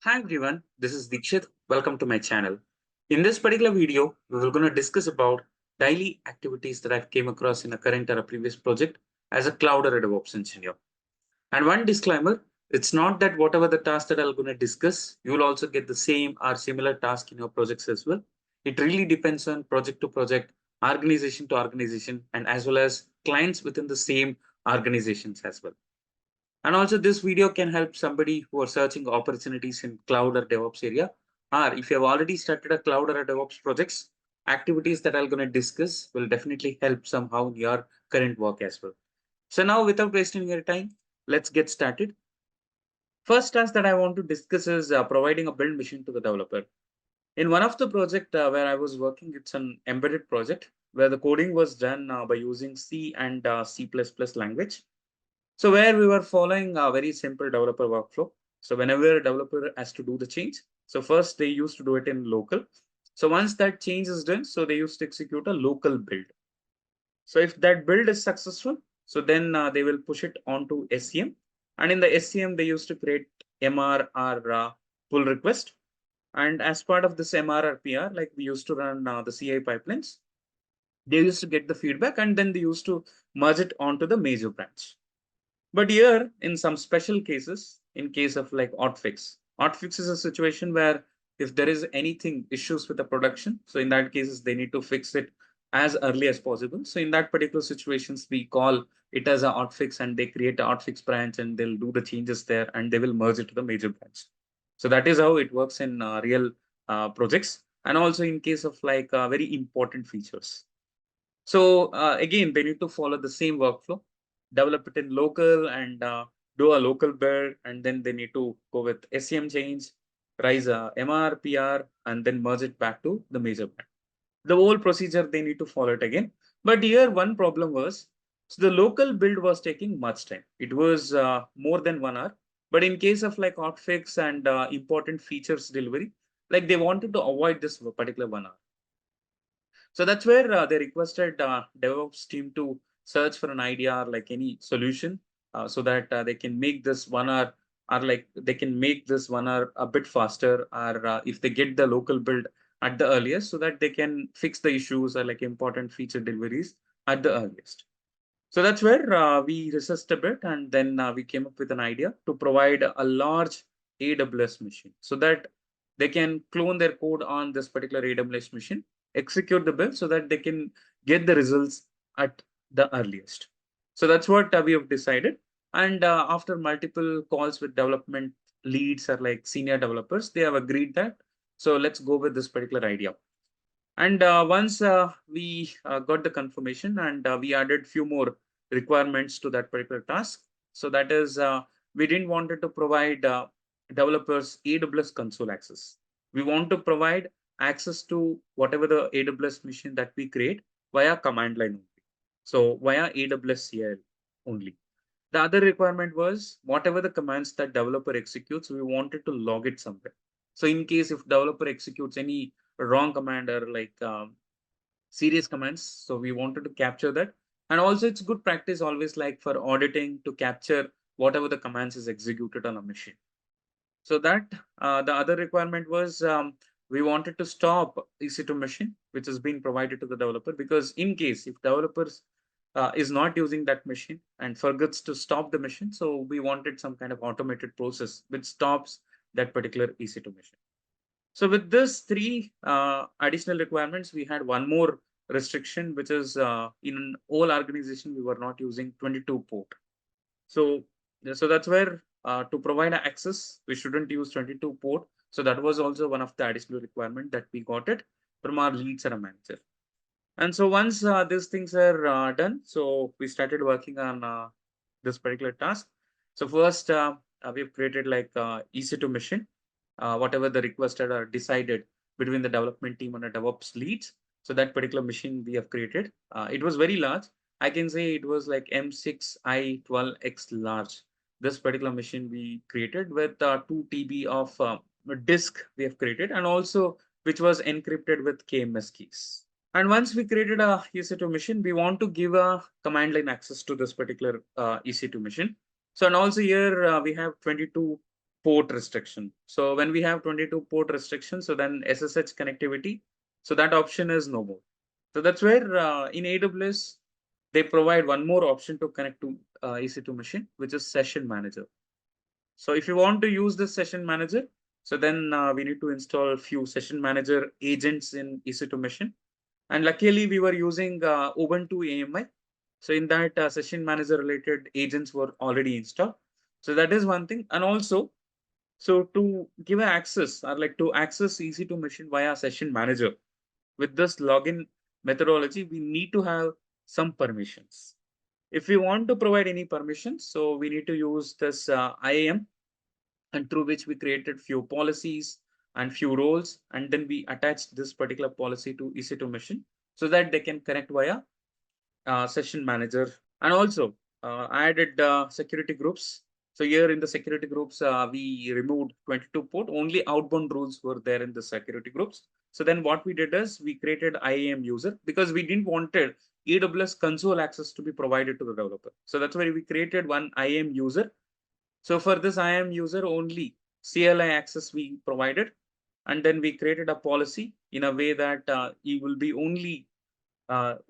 Hi everyone, this is Dikshit. Welcome to my channel. In this particular video, we are going to discuss about daily activities that I've came across in a current or a previous project as a cloud or a DevOps engineer. And one disclaimer, it's not that whatever the task that I'm going to discuss, you will also get the same or similar task in your projects as well. It really depends on project to project, organization to organization, and as well as clients within the same organizations as well. And also this video can help somebody who are searching opportunities in cloud or DevOps area. Or if you have already started a cloud or a DevOps projects, activities that I'm going to discuss will definitely help somehow in your current work as well. So now without wasting your time, let's get started. First task that I want to discuss is providing a build machine to the developer. In one of the project where I was working, it's an embedded project where the coding was done by using C and C++ language. So where we were following a very simple developer workflow. So whenever a developer has to do the change, so first they used to do it in local. So once that change is done, so they used to execute a local build. So if that build is successful, so then they will push it onto SCM. And in the SCM, they used to create MR or pull request. And as part of this MR or PR, like we used to run the CI pipelines, they used to get the feedback and then they used to merge it onto the major branch. But here, in some special cases, in case of like hotfix is a situation where if there is anything issues with the production, so in that cases they need to fix it as early as possible. So in that particular situations, we call it as a hotfix, and they create a hotfix branch and they'll do the changes there and they will merge it to the major branch. So that is how it works in real projects, and also in case of like very important features. So again, they need to follow the same workflow, develop it in local and do a local build, and then they need to go with SCM change, rise a MR, PR, and then merge it back to the major brand. The whole procedure they need to follow it again. But here one problem was, so the local build was taking much time. It was more than 1 hour. But in case of like hotfix and important features delivery, like they wanted to avoid this particular 1 hour. So that's where they requested DevOps team to search for an idea or like any solution so that they can make this 1 hour, or like they can make this 1 hour a bit faster, or if they get the local build at the earliest, so that they can fix the issues or like important feature deliveries at the earliest. So that's where we researched a bit, and then we came up with an idea to provide a large AWS machine so that they can clone their code on this particular AWS machine, execute the build so that they can get the results at the earliest. So that's what we have decided. And after multiple calls with development leads or like senior developers, they have agreed that, so let's go with this particular idea. And once we got the confirmation, and we added few more requirements to that particular task. So that is, we didn't wanted to provide developers AWS console access. We want to provide access to whatever the AWS machine that we create via command line only. So via AWS CL only. The other requirement was whatever the commands that developer executes, we wanted to log it somewhere. So in case if developer executes any wrong command or like serious commands, so we wanted to capture that. And also it's good practice always like for auditing to capture whatever the commands is executed on a machine. So that the other requirement was we wanted to stop EC2 machine, which has been provided to the developer, because in case if developers is not using that machine and forgets to stop the machine, so we wanted some kind of automated process which stops that particular EC2 machine. So with this three additional requirements, we had one more restriction, which is in all organization, we were not using 22 port. So, so that's where to provide access, we shouldn't use 22 port. So that was also one of the additional requirement that we got it from our leads and a manager. And so once these things are done, so we started working on this particular task. So first, we've created like EC2 machine, whatever the requested or decided between the development team and the DevOps leads. So that particular machine we have created, it was very large. I can say it was like M6i12X large. This particular machine we created with 2 TB of disk we have created, and also which was encrypted with KMS keys. And once we created a EC2 machine, we want to give a command line access to this particular EC2 machine. So, and also here we have 22 port restriction. So when we have 22 port restrictions, so then SSH connectivity, so that option is no more. So that's where in AWS, they provide one more option to connect to EC2 machine, which is session manager. So if you want to use this session manager, so then we need to install a few session manager agents in EC2 machine. And luckily we were using Ubuntu AMI. So in that session manager related agents were already installed. So that is one thing. And also, so to give access or like to access EC2 machine via session manager with this login methodology, we need to have some permissions. If we want to provide any permissions, so we need to use this IAM, and through which we created few policies and few roles, and then we attached this particular policy to EC2 machine so that they can connect via session manager. And also I added security groups. So here in the security groups, we removed 22 port, only outbound rules were there in the security groups. So then what we did is we created IAM user because we didn't wanted AWS console access to be provided to the developer. So that's why we created one IAM user. So for this IAM user, only CLI access we provided. And then we created a policy in a way that he will be only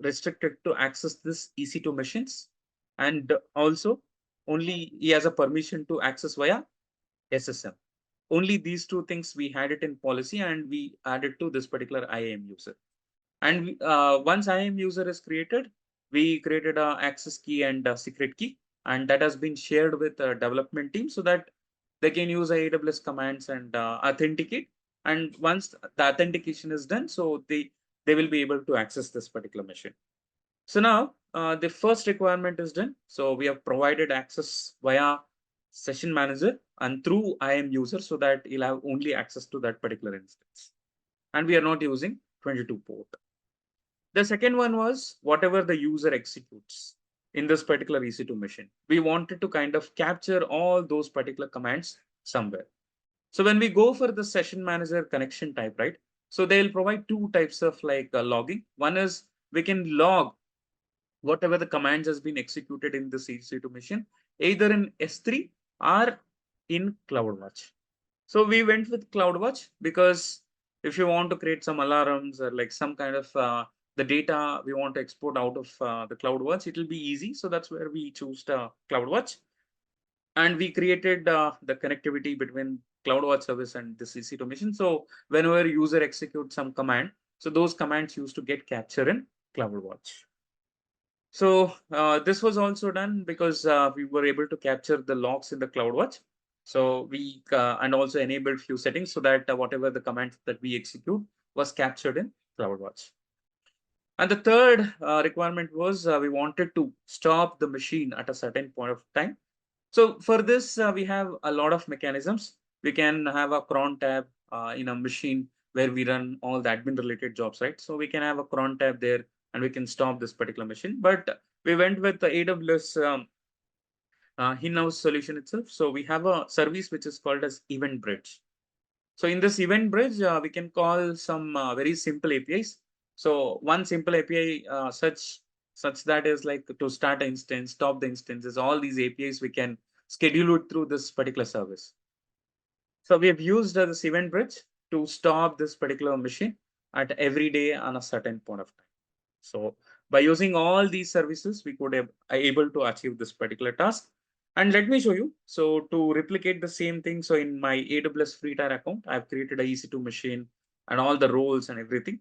restricted to access this EC2 machines. And also only he has a permission to access via SSM. Only these two things we had it in policy and we added to this particular IAM user. And once IAM user is created, we created a access key and a secret key, and that has been shared with the development team so that they can use AWS commands and authenticate. And once the authentication is done, so they will be able to access this particular machine. So now the first requirement is done. So we have provided access via session manager and through IAM user so that you'll have only access to that particular instance. And we are not using 22 port. The second one was whatever the user executes in this particular EC2 machine. We wanted to kind of capture all those particular commands somewhere. So when we go for the session manager connection type, right? So they'll provide two types of like logging. One is we can log whatever the commands has been executed in this EC2 machine, either in S3 or in CloudWatch. So we went with CloudWatch because if you want to create some alarms or like some kind of the data we want to export out of the CloudWatch, it will be easy. So that's where we choose the CloudWatch. And we created the connectivity between CloudWatch service and this EC2 machine. So whenever user executes some command, so those commands used to get captured in CloudWatch. So this was also done because we were able to capture the logs in the CloudWatch. So we and also enabled few settings so that whatever the commands that we execute was captured in CloudWatch. And the third requirement was we wanted to stop the machine at a certain point of time. So for this, we have a lot of mechanisms. We can have a cron tab in a machine where we run all the admin related jobs, right? So we can have a cron tab there and we can stop this particular machine. But we went with the AWS in-house solution itself. So we have a service which is called as Event Bridge. So in this Event Bridge, we can call some very simple APIs. So one simple API such that is like to start an instance, stop the instances, all these APIs we can schedule it through this particular service. So we have used this Event Bridge to stop this particular machine at every day on a certain point of time. So by using all these services, we could have able to achieve this particular task. And let me show you. So to replicate the same thing, so in my AWS free tier account, I've created a EC2 machine and all the roles and everything.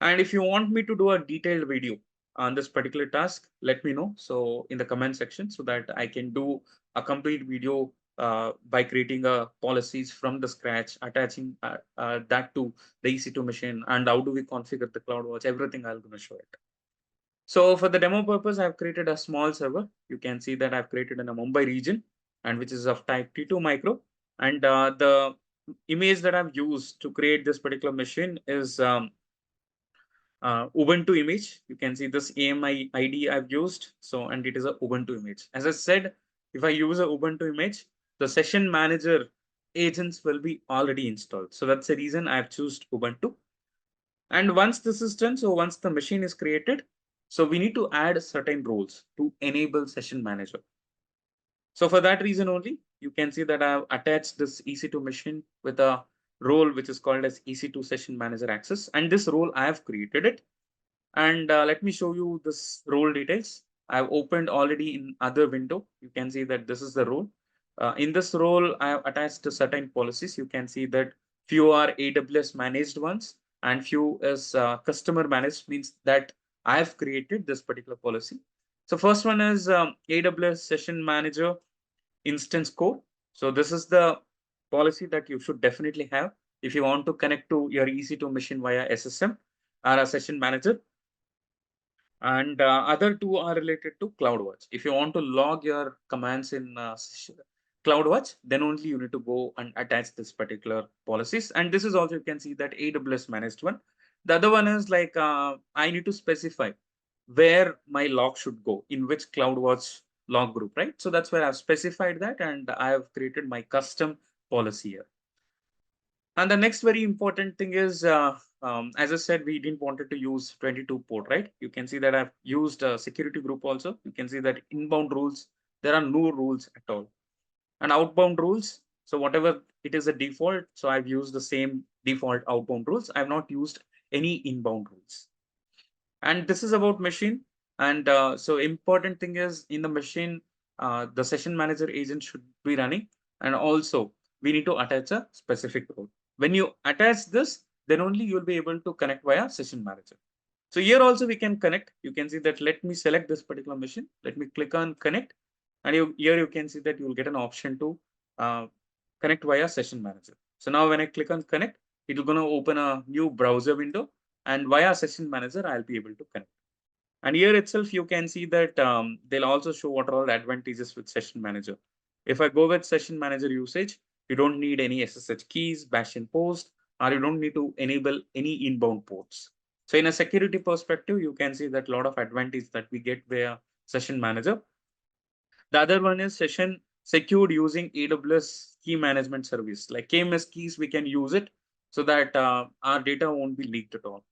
And if you want me to do a detailed video on this particular task, let me know. So in the comment section so that I can do a complete video by creating a policies from the scratch, attaching that to the EC2 machine and how do we configure the CloudWatch, everything I'm going to show it. So for the demo purpose, I've created a small server. You can see that I've created in a Mumbai region and which is of type T2 micro. And the image that I've used to create this particular machine is Ubuntu image. You can see this AMI ID I've used. So, and it is a Ubuntu image. As I said, if I use a Ubuntu image, the session manager agents will be already installed. So that's the reason I've chosen Ubuntu. And once this is done, so once the machine is created, so we need to add certain roles to enable session manager. So for that reason only, you can see that I've attached this EC2 machine with a role which is called as EC2 Session Manager Access. And this role I have created it. And let me show you this role details. I've opened already in other window. You can see that this is the role. In this role, I have attached certain policies. You can see that few are AWS managed ones and few is customer managed, means that I have created this particular policy. So first one is AWS Session Manager Instance Core. So this is the policy that you should definitely have if you want to connect to your EC2 machine via SSM or a session manager. And other two are related to CloudWatch. If you want to log your commands in CloudWatch, then only you need to go and attach this particular policies. And this is also, you can see that AWS managed one. The other one is like, I need to specify where my log should go, in which CloudWatch log group, right? So that's where I've specified that, and I have created my custom policy here. And the next very important thing is, as I said, we didn't wanted to use 22 port, right? You can see that I've used a security group also. You can see that inbound rules, there are no rules at all. And outbound rules, so whatever it is a default, so I've used the same default outbound rules. I've not used any inbound rules. And this is about machine. And so important thing is in the machine, the session manager agent should be running. And also we need to attach a specific role. When you attach this, then only you'll be able to connect via session manager. So here also we can connect. You can see that, let me select this particular machine. Let me click on connect. And here you can see that you will get an option to connect via session manager. So now when I click on connect, it will going to open a new browser window, and via session manager, I'll be able to connect. And here itself, you can see that they'll also show what are all the advantages with session manager. If I go with session manager usage, you don't need any SSH keys, bash and post, or you don't need to enable any inbound ports. So in a security perspective, you can see that a lot of advantage that we get via session manager. The other one is session secured using AWS key management service. Like KMS keys, we can use it so that our data won't be leaked at all.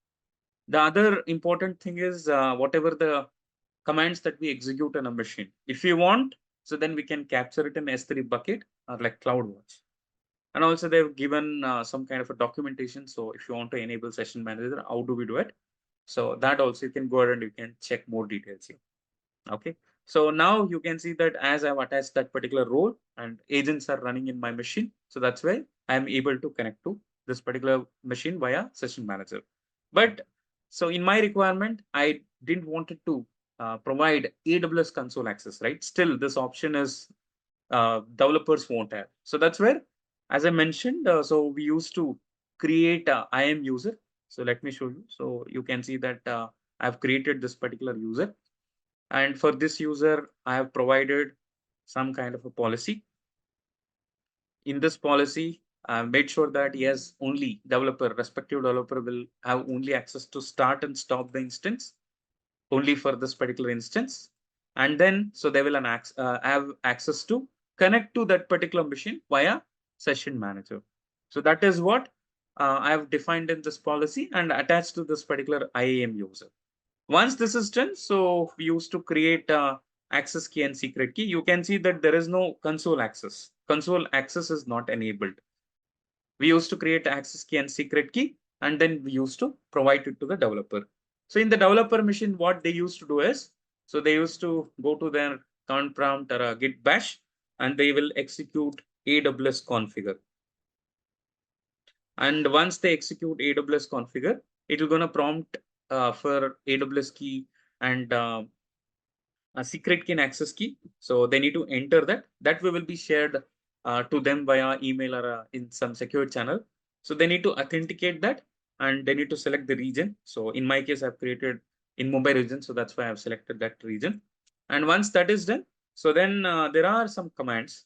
The other important thing is whatever the commands that we execute on a machine. If you want, so then we can capture it in S3 bucket or like CloudWatch. And also they've given some kind of a documentation. So if you want to enable session manager, how do we do it? So that also you can go ahead and you can check more details here. Okay. So now you can see that as I've attached that particular role and agents are running in my machine. So that's why I'm able to connect to this particular machine via session manager. But so in my requirement, I didn't want it to provide AWS console access, right? Still, this option is developers won't have. So that's where, as I mentioned, so we used to create a IAM user. So let me show you. So you can see that I've created this particular user. And for this user, I have provided some kind of a policy. In this policy, I made sure that yes, only respective developer will have only access to start and stop the instance only for this particular instance. And then, so they will have access to connect to that particular machine via session manager. So that is what I have defined in this policy and attached to this particular IAM user. Once this is done, so we used to create access key and secret key. You can see that there is no console access. Console access is not enabled. We used to create access key and secret key, and then we used to provide it to the developer. So in the developer machine, what they used to do is, so they used to go to their command prompt or a git bash, and they will execute AWS configure. And once they execute AWS configure, it will gonna prompt for AWS key and a secret key and access key. So they need to enter that. That will be shared to them via email or in some secure channel. So they need to authenticate that and they need to select the region. So in my case, I've created in Mumbai region. So that's why I've selected that region. And once that is done, so then there are some commands,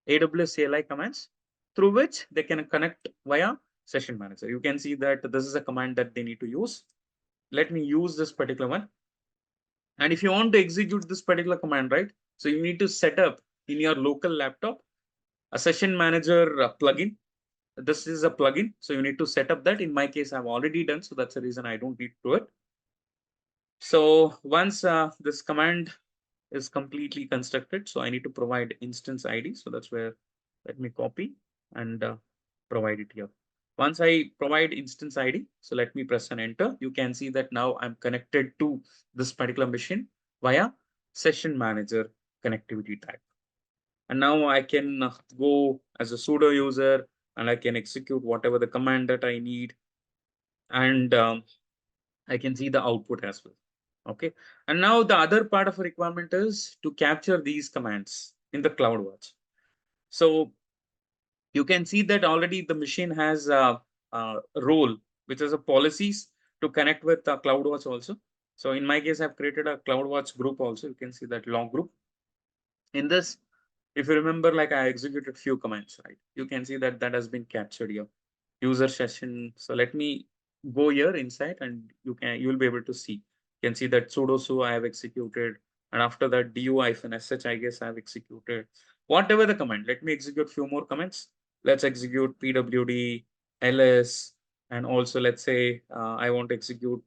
AWS CLI commands, through which they can connect via session manager. You can see that this is a command that they need to use. Let me use this particular one. And if you want to execute this particular command, right? So you need to set up in your local laptop a session manager plugin. This is a plugin. So you need to set up that. In my case, I've already done. So that's the reason I don't need to do it. So once this command is completely constructed. So I need to provide instance ID. So that's where, let me copy and provide it here. Once I provide instance ID, so let me press an enter. You can see that now I'm connected to this particular machine via session manager connectivity tag. And now I can go as a sudo user and I can execute whatever the command that I need. And I can see the output as well. Okay. And now the other part of a requirement is to capture these commands in the CloudWatch. So you can see that already the machine has a role, which is a policies to connect with CloudWatch also. So in my case, I've created a CloudWatch group also. You can see that log group. In this, if you remember, like I executed few commands, right? You can see that that has been captured here. User session. So let me go here inside and you will be able to see. You can see that sudo su I have executed. And after that du-sh I guess I have executed. Whatever the command, let me execute few more commands. Let's execute pwd, ls, and also let's say I want to execute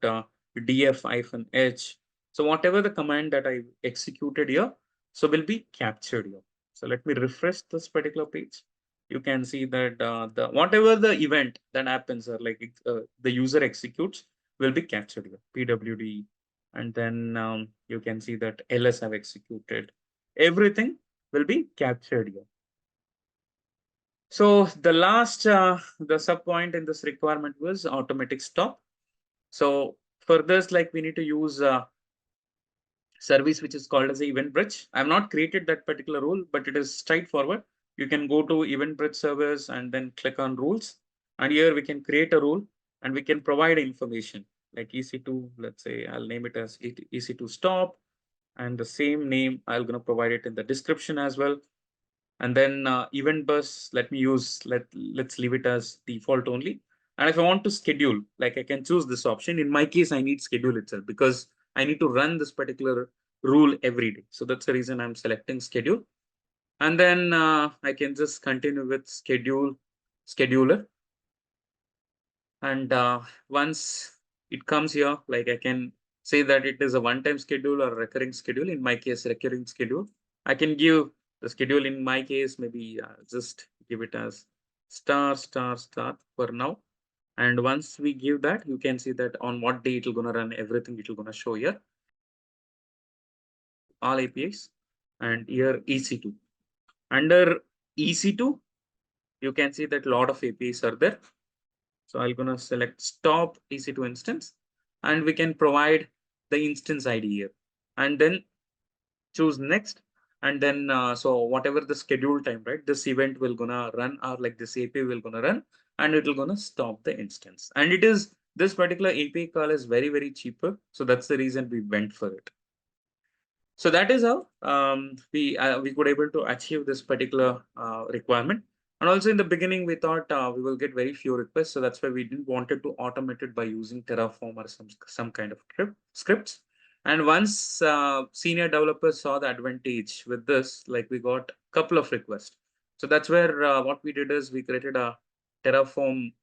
df-h. So whatever the command that I executed here, so will be captured here. So let me refresh this particular page. You can see that the whatever the event that happens or like the user executes will be captured here. PWD, and then you can see that ls have executed. Everything will be captured here. So the last the sub point in this requirement was automatic stop. So for this, like we need to use service which is called as a event bridge. I have not created that particular rule, but it is straightforward. You can go to event bridge service and then click on rules. And here we can create a rule and we can provide information like EC2, let's say I'll name it as EC2 stop. And the same name, I'm going to provide it in the description as well. And then event bus, let me use, let's leave it as default only. And if I want to schedule, like I can choose this option. In my case, I need schedule itself because I need to run this particular rule every day. So that's the reason I'm selecting schedule. And then I can just continue with scheduler. And once it comes here, like I can say that it is a one-time schedule or recurring schedule. In my case, recurring schedule. I can give the schedule in my case, maybe just give it as star for now. And once we give that, you can see that on what day it will gonna run everything. It will gonna show here all APIs and here EC2. Under EC2, you can see that a lot of APIs are there. So I'm gonna select stop EC2 instance, and we can provide the instance ID here, and then choose next. And then so whatever the schedule time, right? This event will gonna run, or like this API will gonna run, and it will gonna stop the instance. And it is this particular API call is very cheaper, so that's the reason we went for it. So that is how we could able to achieve this particular requirement. And also in the beginning, we thought we will get very few requests. So that's why we didn't wanted to automate it by using Terraform or some kind of scripts. And once senior developers saw the advantage with this, like we got a couple of requests. So that's where what we did is we created a Terraform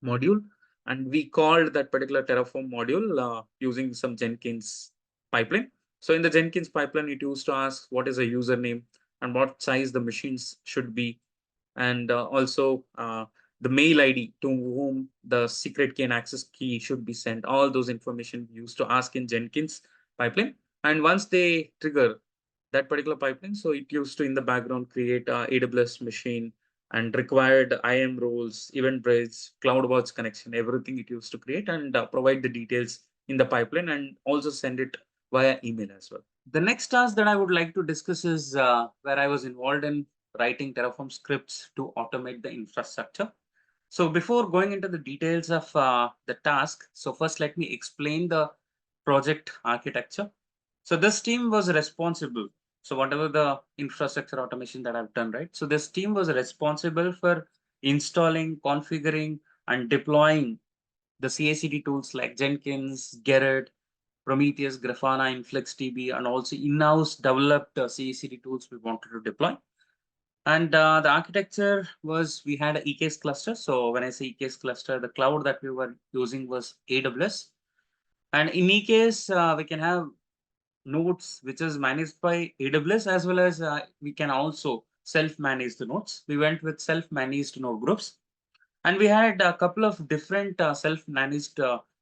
module, and we called that particular Terraform module using some Jenkins pipeline. So in the Jenkins pipeline, it used to ask what is a username and what size the machines should be, and also the mail ID to whom the secret key and access key should be sent. All those information used to ask in Jenkins pipeline. And once they trigger that particular pipeline, so it used to in the background create a AWS machine and required IAM roles, event bridge, CloudWatch connection, everything it used to create and provide the details in the pipeline and also send it via email as well. The next task that I would like to discuss is where I was involved in writing Terraform scripts to automate the infrastructure. So before going into the details of the task, so first let me explain the project architecture. So this team was responsible. So whatever the infrastructure automation that I've done, right? So this team was responsible for installing, configuring, and deploying the CI/CD tools like Jenkins, Gerrit, Prometheus, Grafana, InfluxDB, and also in-house developed CI/CD tools we wanted to deploy. And the architecture was we had an EKS cluster. So when I say EKS cluster, the cloud that we were using was AWS. And in EKS, we can have nodes which is managed by AWS, as well as we can also self-manage the nodes. We went with self-managed node groups, and we had a couple of different self-managed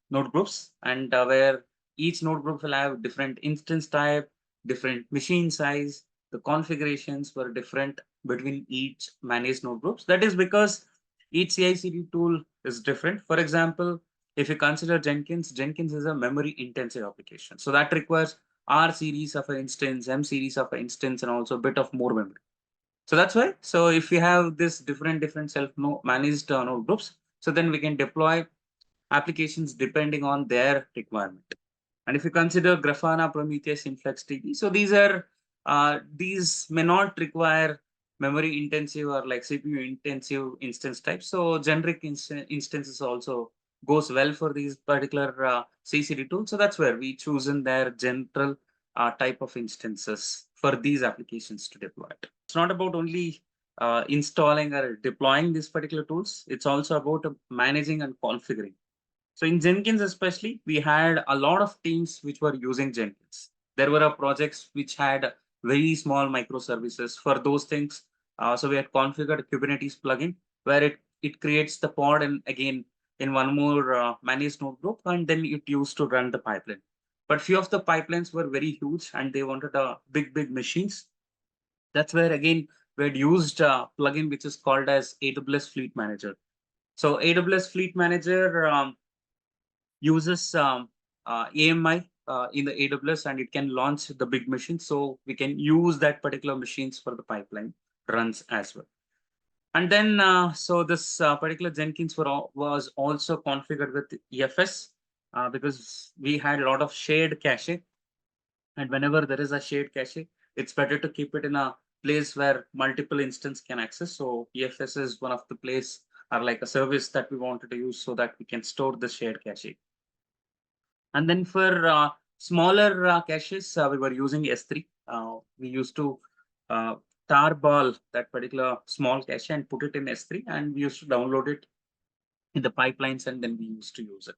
node groups, and where each node group will have different instance type, different machine size. The configurations were different between each managed node groups. That is because each CI/CD tool is different. For example, if you consider Jenkins, Jenkins is a memory intensive application. So that requires R series of an instance, M series of an instance, and also a bit of more memory. So that's why. So if we have this different self managed node groups, so then we can deploy applications depending on their requirement. And if you consider Grafana, Prometheus, InfluxDB, so these may not require memory intensive or like CPU intensive instance types. So generic instances also goes well for these particular CCD tools. So that's where we choose in their general type of instances for these applications to deploy it. It's not about only installing or deploying these particular tools. It's also about managing and configuring. So in Jenkins especially, we had a lot of teams which were using Jenkins. There were projects which had very small microservices for those things. So we had configured a Kubernetes plugin where it creates the pod and again in one more managed notebook, and then it used to run the pipeline. But few of the pipelines were very huge and they wanted big machines. That's where again we had used a plugin which is called as AWS Fleet Manager. So AWS Fleet Manager uses AMI in the AWS, and it can launch the big machine. So we can use that particular machines for the pipeline runs as well. And then, so this particular Jenkins was also configured with EFS because we had a lot of shared cache. And whenever there is a shared cache, it's better to keep it in a place where multiple instance can access. So EFS is one of the place or like a service that we wanted to use so that we can store the shared cache. And then for smaller caches, we were using S3. We used to tarball that particular small cache and put it in S3, and we used to download it in the pipelines, and then we used to use it.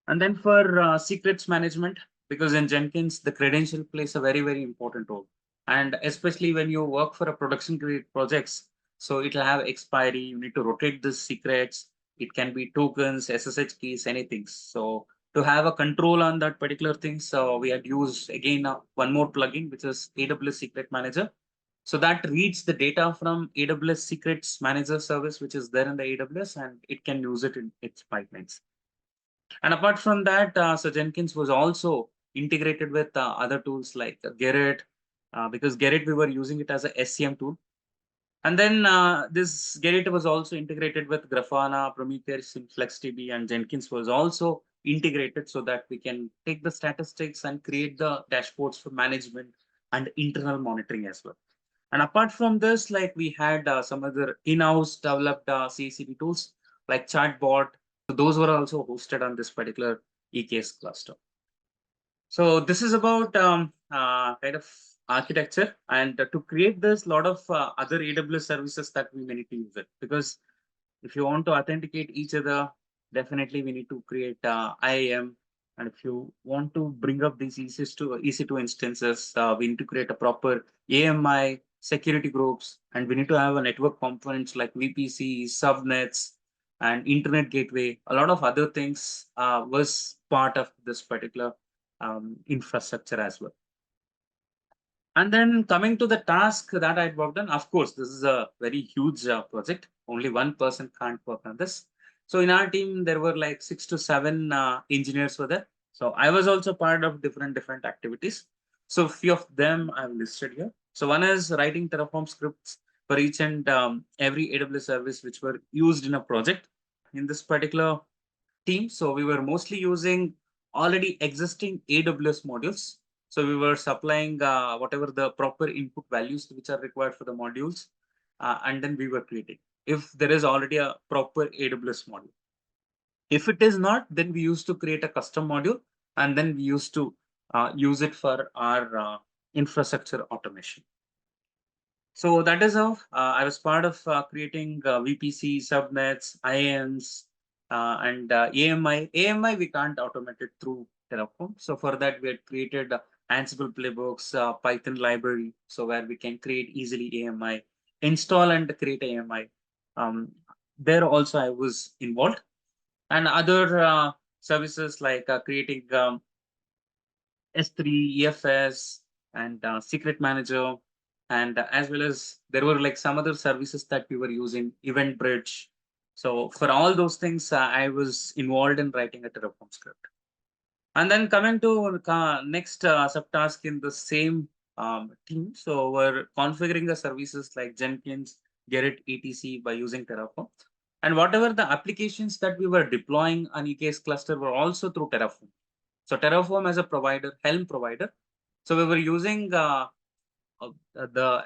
And then for secrets management, because in Jenkins, the credential plays a very important role. And especially when you work for a production grade projects, so it'll have expiry, you need to rotate the secrets. It can be tokens, SSH keys, anything. So to have a control on that particular thing, so we had used again one more plugin, which is AWS Secret Manager. So that reads the data from AWS Secrets Manager service, which is there in the AWS, and it can use it in its pipelines. And apart from that, so Jenkins was also integrated with other tools like Gerrit, because Gerrit we were using it as a SCM tool. And then this Gerrit was also integrated with Grafana, Prometheus, InfluxDB, and Jenkins was also integrated so that we can take the statistics and create the dashboards for management and internal monitoring as well. And apart from this, like we had some other in-house developed CI/CD tools like Chatbot. So those were also hosted on this particular EKS cluster. So this is about kind of architecture, and to create this, lot of other AWS services that we may need to use it, because if you want to authenticate each other, definitely we need to create IAM. And if you want to bring up these EC2 instances, we need to create a proper AMI security groups, and we need to have a network components like VPC, subnets, and internet gateway. A lot of other things was part of this particular infrastructure as well. And then coming to the task that I worked on, of course, this is a very huge project. Only one person can't work on this. So in our team, there were like 6 to 7 engineers were there. So I was also part of different activities. So few of them I've listed here. So one is writing Terraform scripts for each and every AWS service which were used in a project. In this particular team, so we were mostly using already existing AWS modules. So we were supplying whatever the proper input values which are required for the modules, and then we were creating. If there is already a proper AWS module, if it is not, then we used to create a custom module, and then we used to use it for our infrastructure automation. So that is how I was part of creating VPC, subnets, IAMs, and AMI. AMI we can't automate it through Terraform. So for that we had created Ansible playbooks, Python library, so where we can create easily AMI, install and create AMI. Um, there also I was involved, and other services like creating S3, EFS, and Secret Manager, and as well as there were like some other services that we were using, Event Bridge. So for all those things, I was involved in writing a Terraform script. And then coming to next subtask in the same team, so we're configuring the services like Jenkins, Gerrit, etc. by using Terraform. And whatever the applications that we were deploying on EKS cluster were also through Terraform. So Terraform as a provider, Helm provider. So we were using the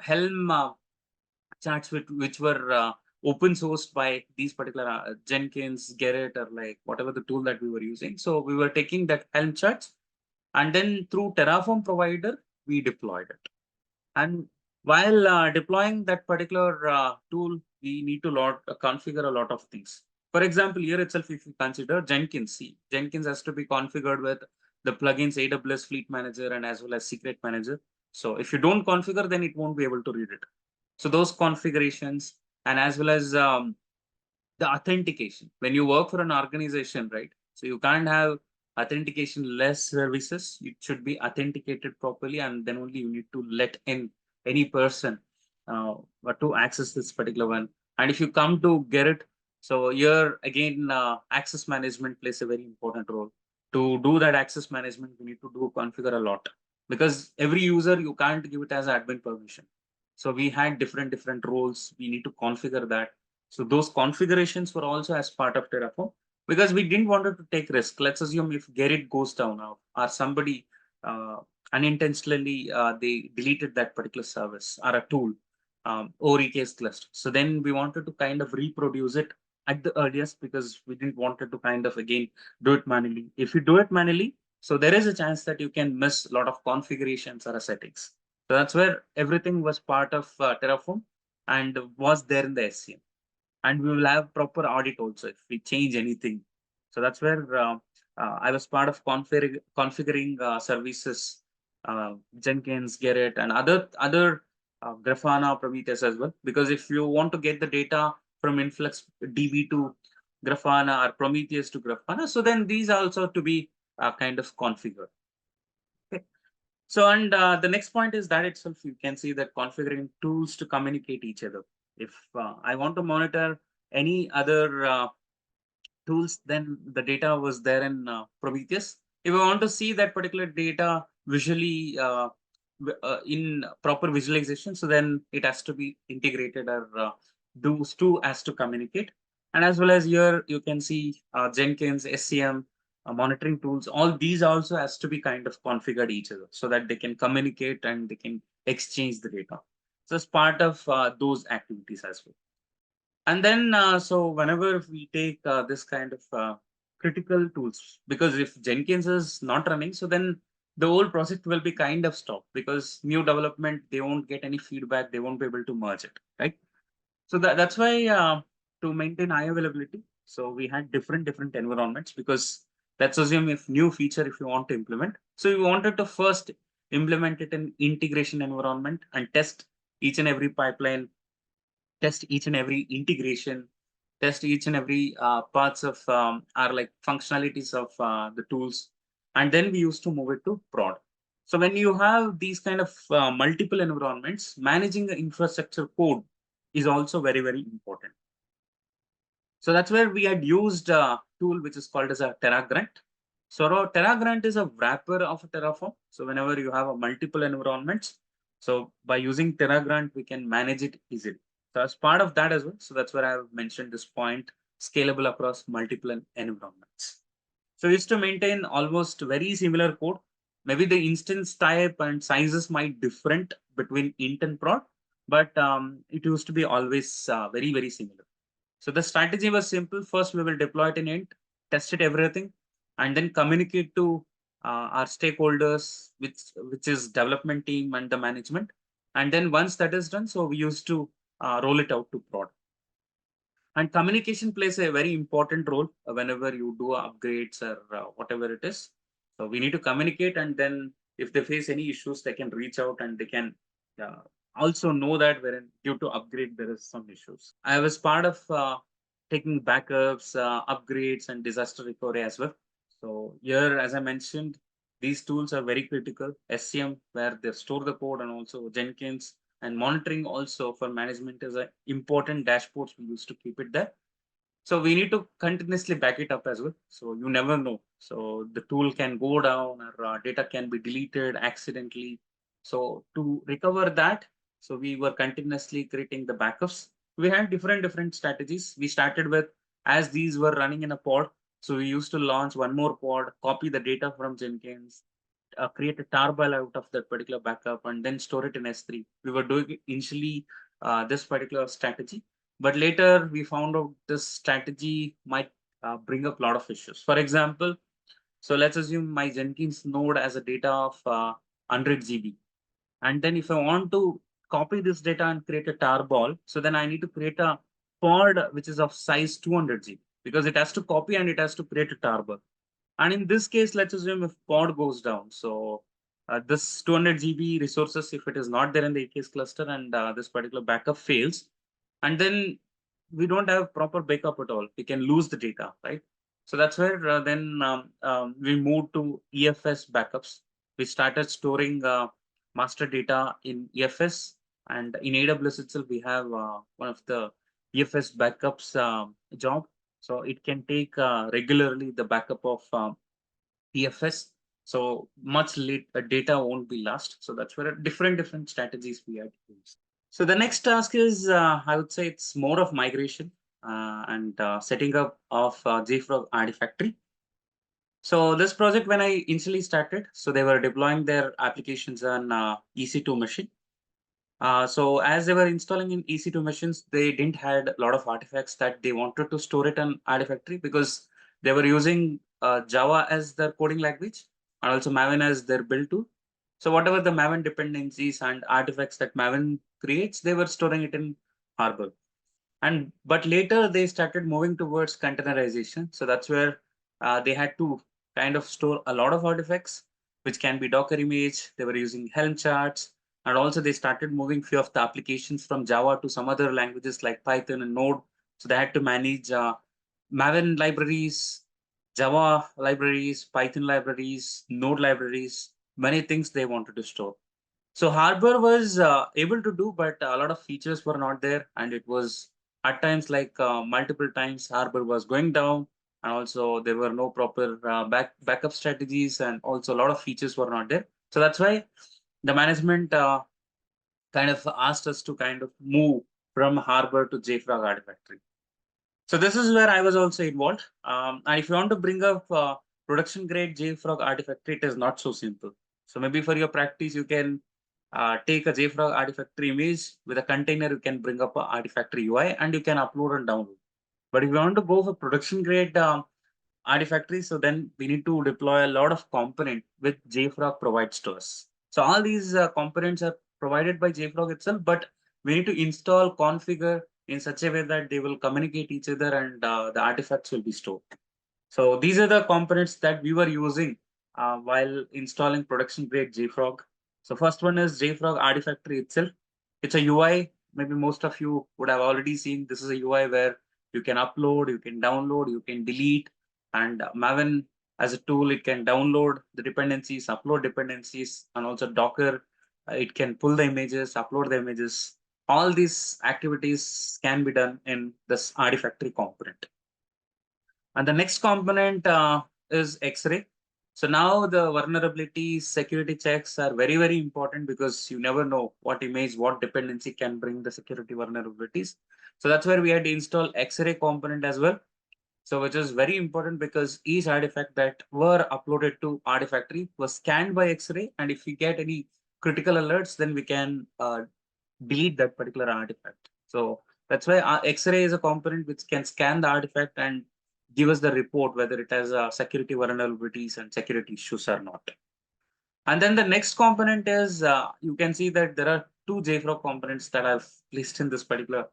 Helm charts which were open sourced by these particular Jenkins, Gerrit, or like whatever the tool that we were using. So we were taking that Helm charts, and then through Terraform provider, we deployed it. And while deploying that particular tool, we need to configure a lot of things. For example, here itself, if you consider Jenkins, see, Jenkins has to be configured with the plugins AWS Fleet Manager and as well as Secret Manager. So if you don't configure, then it won't be able to read it. So those configurations, and as well as the authentication. When you work for an organization, right? So you can't have authentication less services. It should be authenticated properly, and then only you need to let in any person uh, to access this particular one. And if you come to get it, so here again, access management plays a very important role. To do that access management, we need to do configure a lot, because every user you can't give it as admin permission. So we had different roles. We need to configure that. So those configurations were also as part of Terraform, because we didn't want to take risk. Let's assume if Gerrit goes down or somebody uh, unintentionally they deleted that particular service or a tool or EKS cluster. So then we wanted to kind of reproduce it at the earliest, because we didn't want it to kind of again do it manually. If you do it manually, so there is a chance that you can miss a lot of configurations or settings. So that's where everything was part of Terraform and was there in the SCM. And we will have proper audit also if we change anything. So that's where I was part of configuring services, Jenkins, Gerrit, and other Grafana, Prometheus as well. Because if you want to get the data from Influx DB to Grafana or Prometheus to Grafana, so then these are also to be kind of configured. Okay. So, and the next point is that itself, you can see that configuring tools to communicate each other. If I want to monitor any other tools, then the data was there in Prometheus. If I want to see that particular data visually in proper visualization, so then it has to be integrated, or those two has to communicate. And as well as here, you can see Jenkins, SCM, monitoring tools, all these also has to be kind of configured each other so that they can communicate and they can exchange the data. So it's part of those activities as well. And then, so whenever we take this kind of critical tools, because if Jenkins is not running, so then the whole project will be kind of stopped, because new development, they won't get any feedback, they won't be able to merge it, right? So that's why to maintain high availability, so we had different environments, because let's assume if new feature, if you want to implement, so we wanted to first implement it in integration environment and test each and every pipeline, test each and every integration, test each and every parts of our like functionalities of the tools, and then we used to move it to prod. So when you have these kind of multiple environments, managing the infrastructure code is also very important. So that's where we had used a tool which is called as a TerraGrant. So TerraGrant is a wrapper of a Terraform. So whenever you have a multiple environments, so by using TerraGrant, we can manage it easily. So as part of that as well, so that's where I have mentioned this point, scalable across multiple environments. So we used to maintain almost very similar code. Maybe the instance type and sizes might different between int and prod, but it used to be always very similar. So the strategy was simple. First, we will deploy it in int, test it everything, and then communicate to our stakeholders, which is development team and the management. And then once that is done, so we used to roll it out to prod. And communication plays a very important role whenever you do upgrades or whatever it is. So we need to communicate, and then if they face any issues, they can reach out and they can uh, also know that wherein due to upgrade there is some issues. I was part of taking backups, upgrades, and disaster recovery as well. So here, as I mentioned, these tools are very critical. SCM, where they store the code, and also Jenkins and monitoring also for management is an important dashboards we used to keep it there. So we need to continuously back it up as well. So you never know. So the tool can go down or data can be deleted accidentally. So to recover that, so we were continuously creating the backups. We had different strategies. We started with, as these were running in a pod, so we used to launch one more pod, copy the data from Jenkins, create a tarball out of that particular backup, and then store it in S3. We were doing initially this particular strategy, but later we found out this strategy might bring up a lot of issues. For example, so let's assume my Jenkins node has a data of 100 GB. And then if I want to copy this data and create a tarball, so then I need to create a pod which is of size 200 GB, because it has to copy and it has to create a tarball. And in this case, let's assume if pod goes down. So this 200 GB resources, if it is not there in the AKS cluster and this particular backup fails, and then we don't have proper backup at all, we can lose the data, right? So that's where then we moved to EFS backups. We started storing master data in EFS, and in AWS itself, we have one of the EFS backups job. So it can take regularly the backup of EFS. So much late data won't be lost. So that's where different strategies we had to use. So the next task is, I would say it's more of migration and setting up of JFrog Artifactory. So this project, when I initially started, so they were deploying their applications on EC2 machine. So as they were installing in EC2 machines, they didn't had a lot of artifacts that they wanted to store it on Artifactory, because they were using Java as their coding language and also Maven as their build tool. So whatever the Maven dependencies and artifacts that Maven creates, they were storing it in Harbor. And but later they started moving towards containerization. So that's where they had to kind of store a lot of artifacts, which can be Docker image. They were using Helm charts, and also they started moving few of the applications from Java to some other languages like Python and Node. So they had to manage Maven libraries, Java libraries, Python libraries, Node libraries, many things they wanted to store. So Harbor was able to do, but a lot of features were not there, and it was at times like multiple times Harbor was going down, and also there were no proper backup strategies, and also a lot of features were not there. So that's why the management kind of asked us to kind of move from Harbor to JFrog Artifactory. So this is where I was also involved. And if you want to bring up production grade JFrog Artifactory, it is not so simple. So maybe for your practice, you can take a JFrog Artifactory image with a container. You can bring up a Artifactory UI and you can upload and download. But if you want to go for production grade Artifactory, so then we need to deploy a lot of component which JFrog provides to us. So all these components are provided by JFrog itself, but we need to install, configure in such a way that they will communicate each other and the artifacts will be stored. So these are the components that we were using while installing production grade JFrog. So first one is JFrog Artifactory itself. It's a UI. Maybe most of you would have already seen. This is a UI where you can upload, you can download, you can delete, and Maven as a tool, it can download the dependencies, upload dependencies, and also Docker. It can pull the images, upload the images. All these activities can be done in this Artifactory component. And the next component is X-ray. So now the vulnerability security checks are very important, because you never know what image, what dependency can bring the security vulnerabilities. So that's where we had to install X-ray component as well. So which is very important, because each artifact that were uploaded to Artifactory was scanned by X-ray. And if we get any critical alerts, then we can delete that particular artifact. So that's why X-ray is a component which can scan the artifact and give us the report whether it has security vulnerabilities and security issues or not. And then the next component is, you can see that there are two JFrog components that I've listed in this particular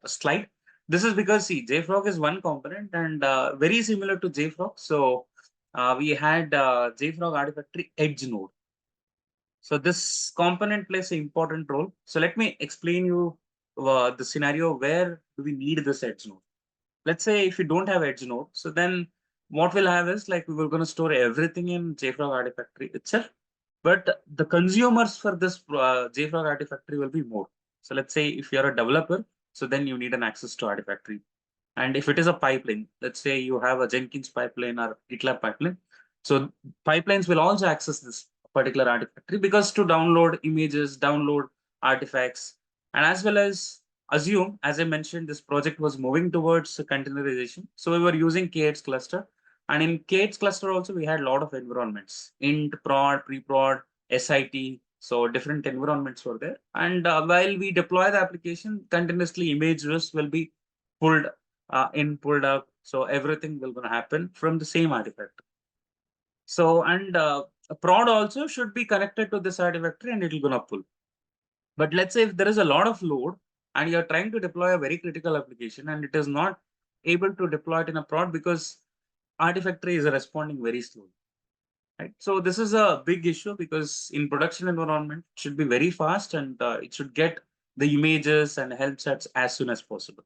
slide. This is because, see, JFrog is one component and very similar to JFrog. So we had JFrog Artifactory Edge node. So this component plays an important role. So let me explain you the scenario where do we need this edge node. Let's say if you don't have edge node, so then what we'll have is like we were going to store everything in JFrog Artifactory itself, but the consumers for this JFrog Artifactory will be more. So let's say if you're a developer, so then you need an access to Artifactory. And if it is a pipeline, let's say you have a Jenkins pipeline or GitLab pipeline, so pipelines will also access this particular Artifactory because to download images, download artifacts, and as well as assume, as I mentioned, this project was moving towards containerization. So we were using K8s cluster. And in K8s cluster also, we had a lot of environments, int, prod, pre-prod, SIT. So different environments were there. And while we deploy the application, continuously images will be pulled in, pulled up. So everything will gonna happen from the same artifact. So, and a prod also should be connected to this artifactory and it will gonna pull. But let's say if there is a lot of load and you're trying to deploy a very critical application and it is not able to deploy it in a prod because Artifactory is responding very slowly. Right. So this is a big issue because in production environment it should be very fast and it should get the images and health checks as soon as possible.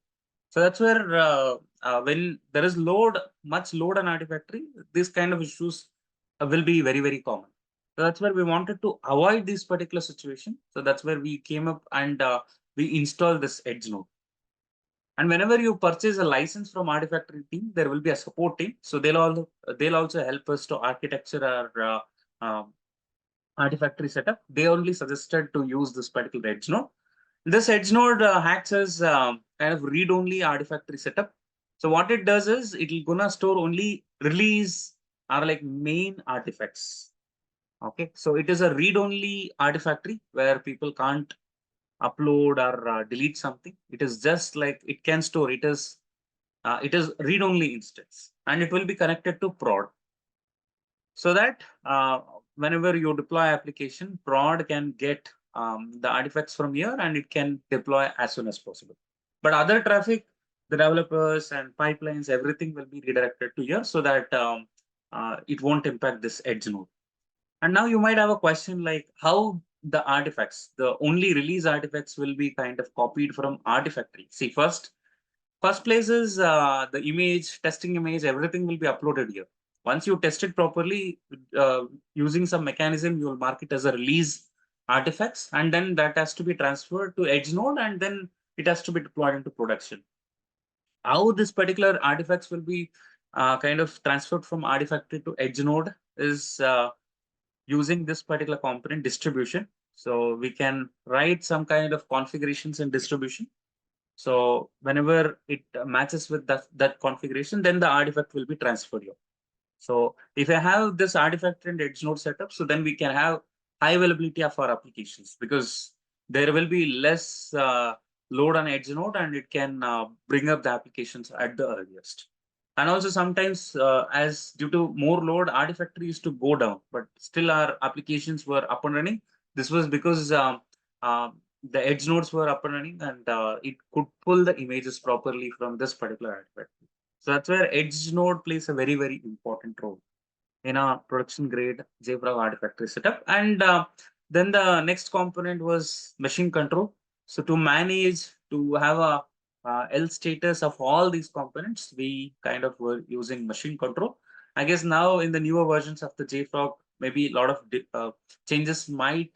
So that's where when there is load, much load on Artifactory, this kind of issues will be very, very common. So that's where we wanted to avoid this particular situation. So that's where we came up and we installed this Edge node. And whenever you purchase a license from Artifactory team, there will be a support team. So they'll also help us to architecture our Artifactory setup. They only suggested to use this particular Edge node. This Edge node acts as kind of read-only Artifactory setup. So what it does is it will gonna store only release or like main artifacts. Okay, so it is a read-only Artifactory where people can't upload or delete something. It is just like it can store. It is read-only instance, and it will be connected to prod, so that whenever you deploy application, prod can get the artifacts from here, and it can deploy as soon as possible. But other traffic, the developers and pipelines, everything will be redirected to here, so that it won't impact this edge node. And now you might have a question like how the artifacts, the only release artifacts will be kind of copied from Artifactory. See, first place is the image, testing image, everything will be uploaded here. Once you test it properly, using some mechanism, you will mark it as a release artifacts, and then that has to be transferred to Edge node, and then it has to be deployed into production. How this particular artifacts will be kind of transferred from Artifactory to Edge node is using this particular component distribution. So we can write some kind of configurations in distribution. So whenever it matches with that configuration, then the artifact will be transferred here. So if I have this artifact and edge node setup, so then we can have high availability of our applications because there will be less load on edge node and it can bring up the applications at the earliest. And also sometimes as due to more load, Artifactory used to go down, but still our applications were up and running. This was because the edge nodes were up and running and it could pull the images properly from this particular artifact. So that's where edge node plays a very, very important role in a production grade JFrog Artifactory setup. And then the next component was machine control. So to manage, to have a L status of all these components, we kind of were using machine control. I guess now in the newer versions of the JFrog, maybe a lot of changes might,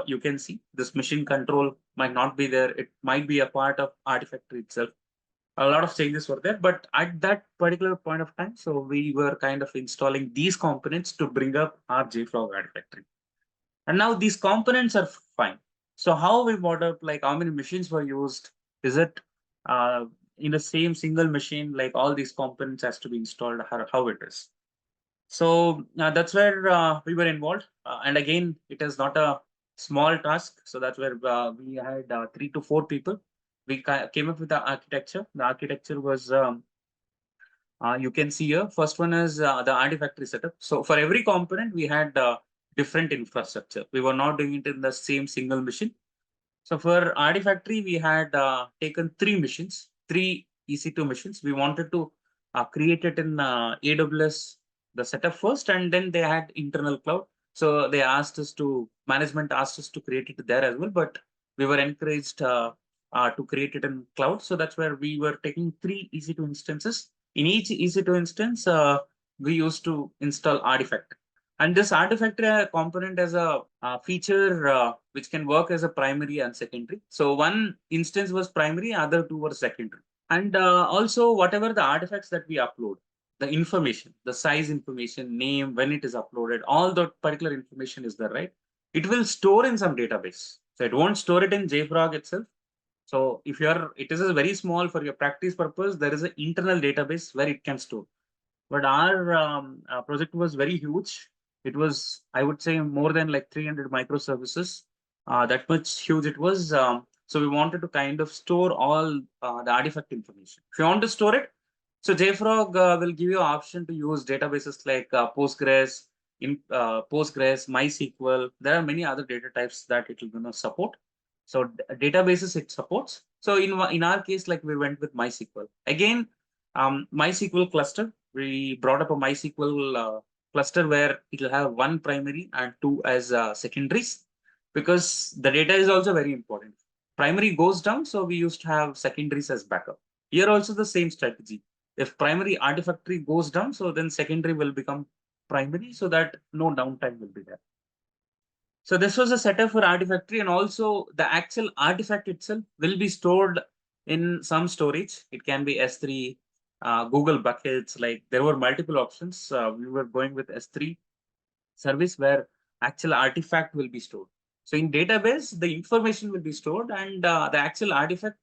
you can see this machine control might not be there. It might be a part of Artifactory itself. A lot of changes were there, but at that particular point of time, so we were kind of installing these components to bring up our JFrog Artifactory. And now these components are fine. So how we model, like how many machines were used? Is it in the same single machine, like all these components has to be installed, how it is? So that's where we were involved. And again, it is not a small task. So that's where we had 3 to 4 people. We came up with the architecture. The architecture was, you can see here, first one is the Artifactory setup. So for every component, we had different infrastructure. We were not doing it in the same single machine. So for Artifactory, we had taken 3 machines, 3 EC2 machines. We wanted to create it in AWS, the setup first, and then they had internal cloud. So they asked us to, management asked us to create it there as well, but we were encouraged to create it in cloud. So that's where we were taking 3 EC2 instances. In each EC2 instance, we used to install Artifact. And this Artifactory component as a feature which can work as a primary and secondary. So one instance was primary, other two were secondary. And also whatever the artifacts that we upload, the information, the size information, name, when it is uploaded, all that particular information is there, right? It will store in some database. So it won't store it in JFrog itself. So if it is a very small for your practice purpose, there is an internal database where it can store. But our project was very huge. It was, I would say, more than like 300 microservices. That much huge it was. So we wanted to kind of store all the artifact information. If you want to store it, so JFrog will give you an option to use databases like Postgres, MySQL. There are many other data types that it will gonna support. So databases it supports. So in our case, like we went with MySQL. Again, MySQL cluster. We brought up a MySQL cluster where it will have one primary and two as secondaries, because the data is also very important. Primary goes down, so we used to have secondaries as backup. Here also the same strategy. If primary Artifactory goes down, so then secondary will become primary, so that no downtime will be there. So this was a setup for Artifactory, and also the actual artifact itself will be stored in some storage. It can be S3, Google buckets. Like there were multiple options. We were going with S3 service where actual artifact will be stored. So in database, the information will be stored, and the actual artifact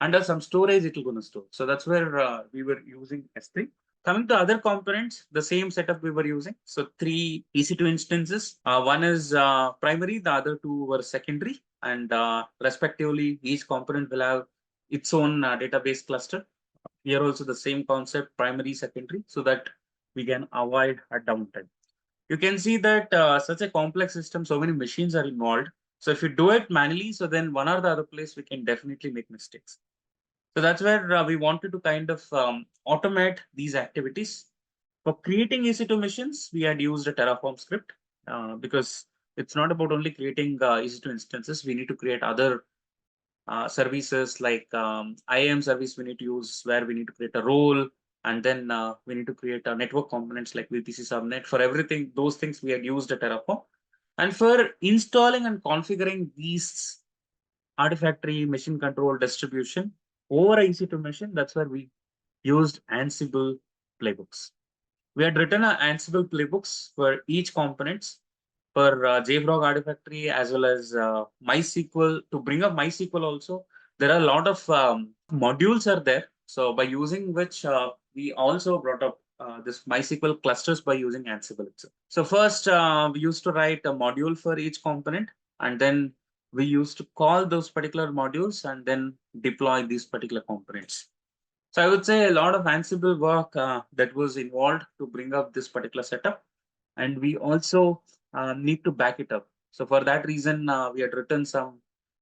under some storage it will gonna store. So that's where we were using S3. Coming to other components, the same setup we were using. So 3 EC2 instances. One is primary, the other two were secondary, and respectively, each component will have its own database cluster. Here also the same concept, primary, secondary, so that we can avoid a downtime. You can see that such a complex system, so many machines are involved. So if you do it manually, so then one or the other place, we can definitely make mistakes. So that's where we wanted to kind of automate these activities. For creating EC2 machines, we had used a Terraform script because it's not about only creating EC2 instances. We need to create other services like IAM service we need to use, where we need to create a role, and then we need to create network components like VPC subnet. For everything, those things we had used a Terraform. And for installing and configuring these Artifactory machine control distribution over EC2 machine, that's where we used Ansible playbooks. We had written Ansible playbooks for each components for JFrog Artifactory as well as MySQL. To bring up MySQL also, there are a lot of modules are there. So by using which we also brought up this MySQL clusters by using Ansible itself. So first we used to write a module for each component, and then we used to call those particular modules and then deploy these particular components. So I would say a lot of Ansible work that was involved to bring up this particular setup, and we also need to back it up. So for that reason, we had written some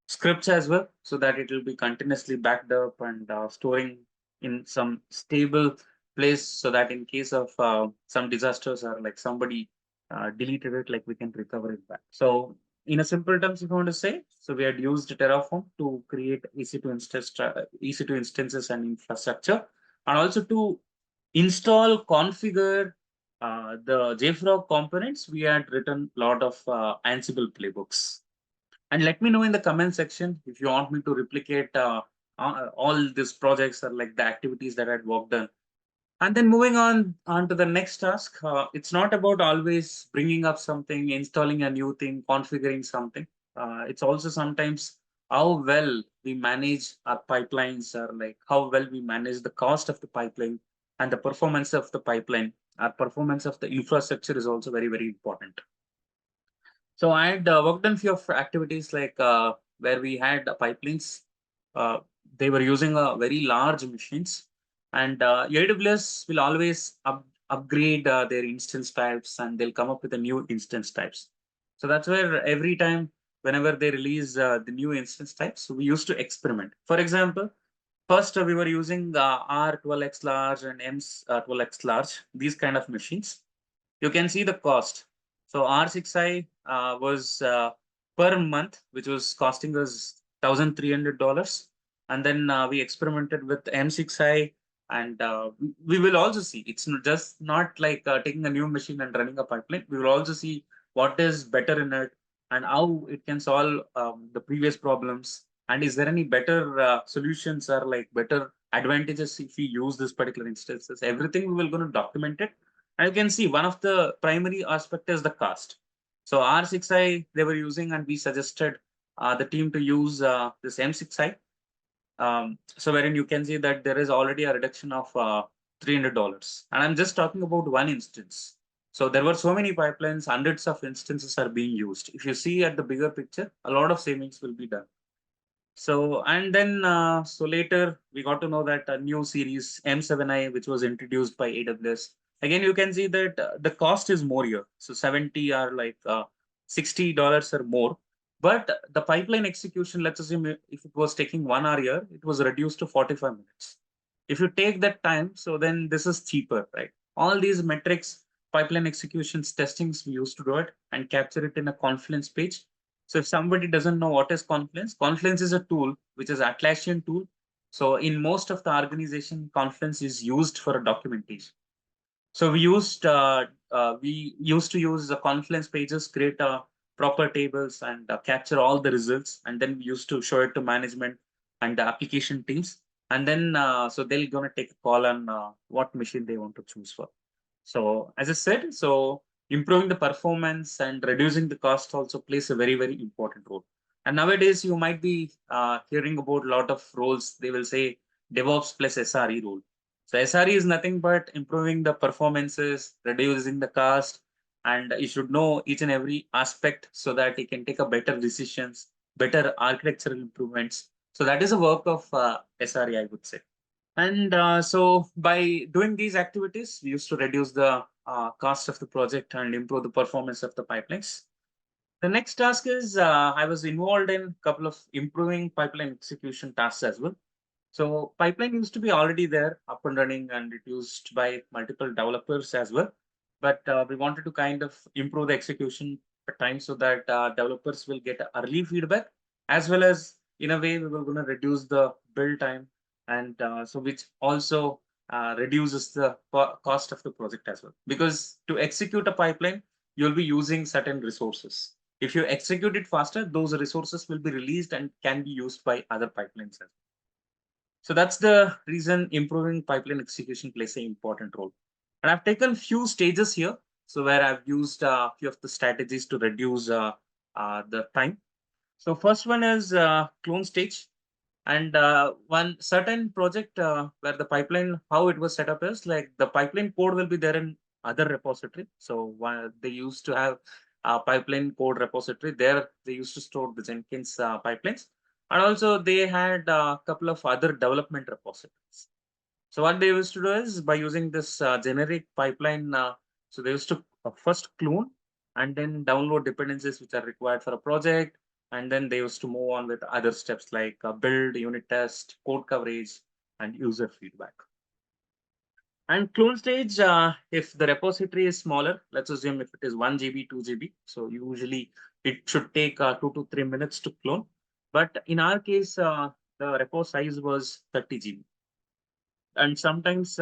scripts as well, so that it will be continuously backed up and storing in some stable place, so that in case of some disasters or like somebody deleted it, like we can recover it back. So in a simple terms, if you want to say, so we had used Terraform to create EC2 instances and infrastructure, and also to install, configure the JFrog components. We had written a lot of Ansible playbooks. And let me know in the comment section if you want me to replicate all these projects or like the activities that I'd worked on. And then moving on to the next task, it's not about always bringing up something, installing a new thing, configuring something. It's also sometimes how well we manage our pipelines, or like how well we manage the cost of the pipeline and the performance of the pipeline. Our performance of the infrastructure is also very, very important. So I had worked on few of activities like where we had pipelines. Uh, they were using very large machines, and AWS will always upgrade their instance types, and they'll come up with a new instance types. So that's where every time, whenever they release the new instance types, we used to experiment. For example, first we were using R12x large and M12x large, these kind of machines. You can see the cost. So R6i was per month, which was costing us $1,300. And then we experimented with M6i, and we will also see it's just not like taking a new machine and running a pipeline. We will also see what is better in it and how it can solve the previous problems. And is there any better solutions or like better advantages if we use this particular instances? Everything we will going to document it, and you can see one of the primary aspect is the cost. So R6i they were using, and we suggested the team to use this M6i. So wherein you can see that there is already a reduction of $300. And I'm just talking about one instance. So there were so many pipelines, hundreds of instances are being used. If you see at the bigger picture, a lot of savings will be done. So and then so later we got to know that a new series M7i, which was introduced by AWS. Again, you can see that the cost is more here. So 70 or like $60 or more. But the pipeline execution, let's assume if it was taking 1 hour here, it was reduced to 45 minutes. If you take that time, so then this is cheaper, right? All these metrics, pipeline executions, testings, we used to do it and capture it in a Confluence page. So if somebody doesn't know what is Confluence, Confluence is a tool which is Atlassian tool. So in most of the organization, Confluence is used for a documentation. So we used to use the Confluence pages, create proper tables and capture all the results, and then we used to show it to management and the application teams, and then so they're gonna take a call on what machine they want to choose for. So as I said, so improving the performance and reducing the cost also plays a very important role. And nowadays you might be hearing about a lot of roles. They will say DevOps plus SRE role. So SRE is nothing but improving the performances, reducing the cost, and you should know each and every aspect so that you can take a better decisions, better architectural improvements. So that is a work of SRE, I would say. And so by doing these activities, we used to reduce the cost of the project and improve the performance of the pipelines. The next task is I was involved in a couple of improving pipeline execution tasks as well. So pipeline used to be already there, up and running, and it used by multiple developers as well. But we wanted to kind of improve the execution time so that developers will get early feedback, as well as in a way we were going to reduce the build time, and so which also reduces the cost of the project as well. Because to execute a pipeline, you'll be using certain resources. If you execute it faster, those resources will be released and can be used by other pipelines as well. So that's the reason improving pipeline execution plays an important role. And I've taken few stages here. So where I've used a few of the strategies to reduce the time. So first one is clone stage. And one certain project where the pipeline, how it was set up is like the pipeline code will be there in other repository. So they used to have a pipeline code repository there. They used to store the Jenkins pipelines. And also they had a couple of other development repositories. So what they used to do is by using this generic pipeline, so they used to first clone and then download dependencies which are required for a project. And then they used to move on with other steps like build, unit test, code coverage, and user feedback. And clone stage, if the repository is smaller, let's assume if it is 1 GB, 2 GB. So usually it should take 2 to 3 minutes to clone. But in our case, the repo size was 30 GB. And sometimes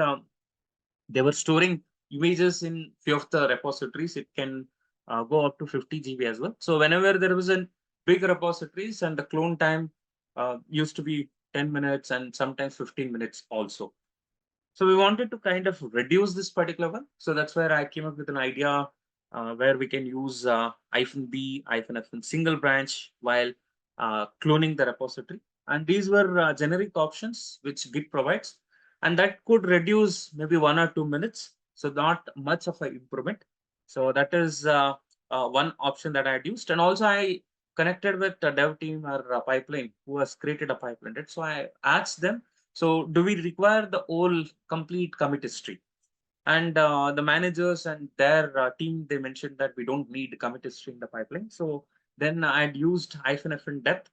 they were storing images in few of the repositories. It can go up to 50 GB as well. So whenever there was a big repositories, and the clone time used to be 10 minutes and sometimes 15 minutes also. So we wanted to kind of reduce this particular one. So that's where I came up with an idea where we can use -b, -f single branch while cloning the repository. And these were generic options which Git provides. And that could reduce maybe 1 or 2 minutes. So not much of an improvement. So that is one option that I had used. And also I connected with a dev team or a pipeline who has created a pipeline. Right? So I asked them, so do we require the whole complete commit history? And the managers and their team, they mentioned that we don't need commit history in the pipeline. So then I'd used -f in depth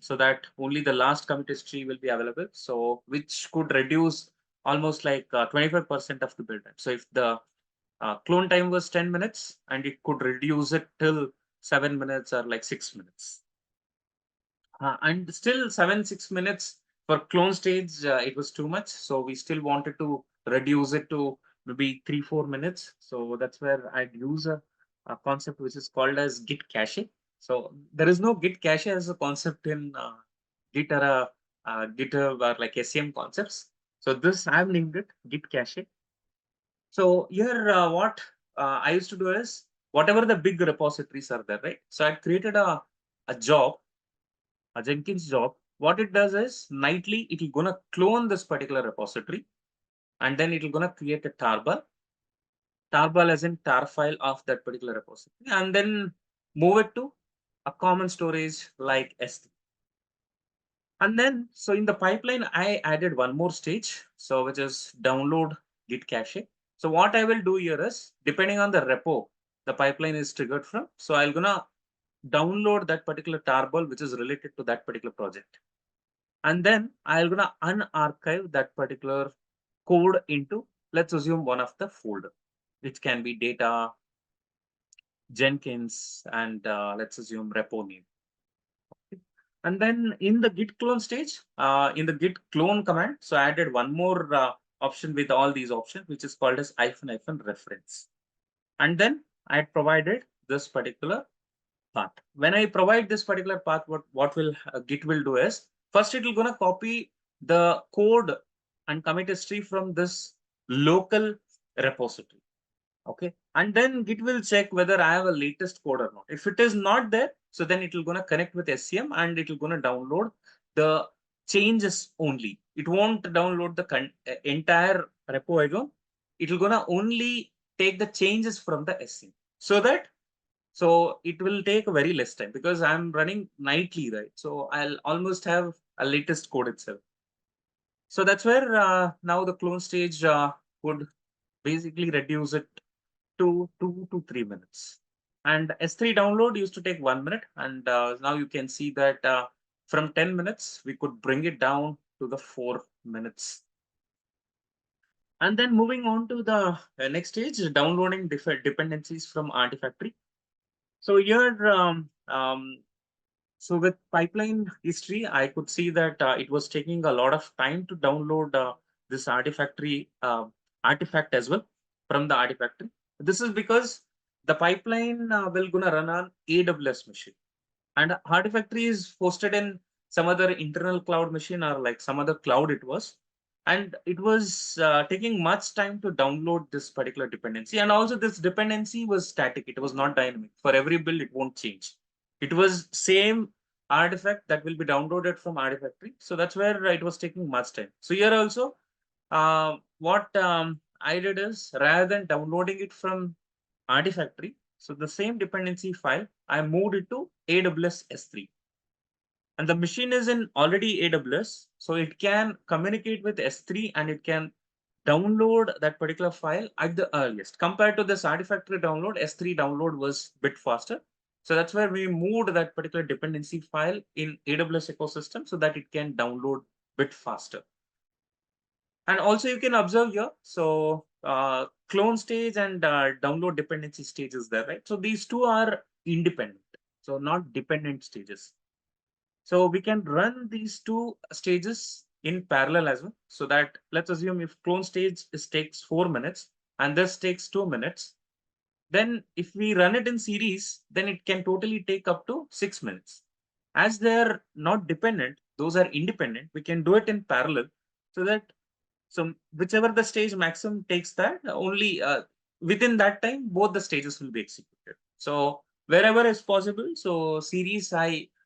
so that only the last commit history will be available. So which could reduce almost like 25% of the build time. So if the clone time was 10 minutes, and it could reduce it till 7 minutes or like 6 minutes. And still 6 minutes for clone stage, it was too much. So we still wanted to reduce it to maybe 3-4 minutes. So that's where I'd use a concept which is called as Git cache. So there is no Git cache as a concept in Git or GitHub or like SCM concepts. So this I've named it Git cache. So here, what I used to do is whatever the big repositories are there, right? So I created a job, a Jenkins job. What it does is nightly it will gonna clone this particular repository, and then it will gonna create a tarball as in tar file of that particular repository, and then move it to a common storage like S3. And then, so in the pipeline, I added one more stage, so which is download Git cache. So what I will do here is, depending on the repo the pipeline is triggered from, so I'm gonna download that particular tarball which is related to that particular project. And then I'm gonna unarchive that particular code into, let's assume, one of the folder, which can be data, Jenkins, and let's assume repo name. Okay. And then in the git clone stage, in the git clone command, so I added one more option with all these options, which is called as -hyphen reference. And then I provided this particular path. When I provide this particular path, what will Git will do is, first it will gonna copy the code and commit history from this local repository. Okay, and then Git will check whether I have a latest code or not. If it is not there, so then it will gonna connect with SCM and it will gonna download the changes only. It won't download the entire repo again. It will gonna only take the changes from the SCM, so it will take very less time because I'm running nightly, right? So I'll almost have a latest code itself. So that's where now the clone stage would basically reduce it to 2 to 3 minutes. And S3 download used to take 1 minute. And now you can see that from 10 minutes, we could bring it down to the 4 minutes. And then moving on to the next stage, downloading dependencies from Artifactory. So here, so with pipeline history, I could see that it was taking a lot of time to download this artifact as well from the Artifactory. This is because the pipeline will gonna run on AWS machine, and Artifactory is hosted in some other internal cloud machine or like some other cloud it was, and it was taking much time to download this particular dependency. And also this dependency was static; it was not dynamic. For every build, it won't change. It was same artifact that will be downloaded from Artifactory. So that's where it was taking much time. So here also, what I did is, rather than downloading it from Artifactory, so the same dependency file, I moved it to AWS S3. And the machine is in already AWS, so it can communicate with S3 and it can download that particular file at the earliest. Compared to this Artifactory download, S3 download was a bit faster. So that's where we moved that particular dependency file in AWS ecosystem so that it can download a bit faster. And also you can observe here, so clone stage and download dependency stage is there, right? So these two are independent, so not dependent stages. So we can run these two stages in parallel as well. So that, let's assume if clone stage takes 4 minutes and this takes 2 minutes, then if we run it in series, then it can totally take up to 6 minutes. As they're not dependent, those are independent, we can do it in parallel, so that, so whichever the stage maximum takes, that only within that time, both the stages will be executed. So wherever is possible, so series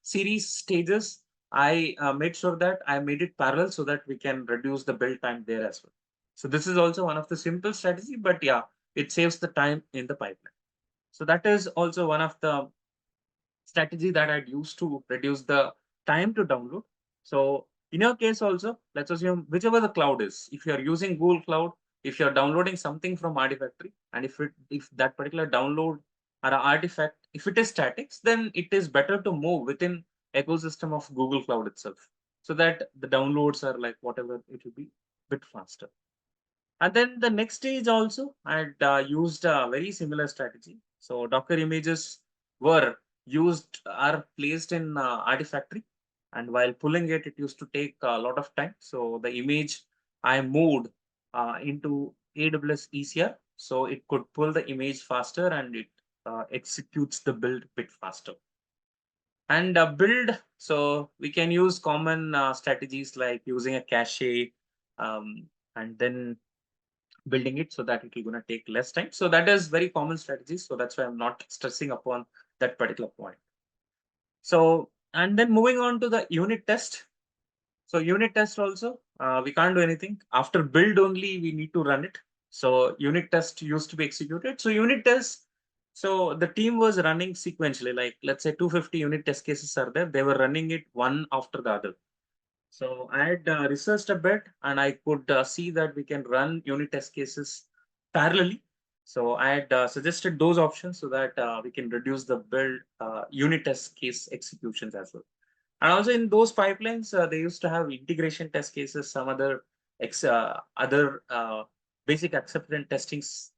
stages, I made sure that I made it parallel so that we can reduce the build time there as well. So this is also one of the simple strategy, but yeah, it saves the time in the pipeline. So that is also one of the strategy that I'd use to reduce the time to download. So in your case also, let's assume whichever the cloud is, if you're using Google Cloud, if you're downloading something from Artifactory, and if that particular download or a artifact, if it is static, then it is better to move within ecosystem of Google Cloud itself, so that the downloads are like whatever, it will be a bit faster. And then the next stage also, I had used a very similar strategy. So Docker images were are placed in Artifactory, and while pulling it, it used to take a lot of time. So the image I moved into AWS ECR, so it could pull the image faster and it executes the build a bit faster. And build, so we can use common strategies like using a cache, um, and then building it so that it will gonna take less time. So that is very common strategies. So that's why I'm not stressing upon that particular point. So, and then moving on to the unit test. So unit test also, we can't do anything. After build only, we need to run it. So unit test used to be executed. So unit test, so the team was running sequentially, like let's say 250 unit test cases are there. They were running it one after the other. So I had researched a bit and I could see that we can run unit test cases parallelly. So I had suggested those options so that we can reduce the build unit test case executions as well. And also in those pipelines, they used to have integration test cases, some other basic acceptance testings,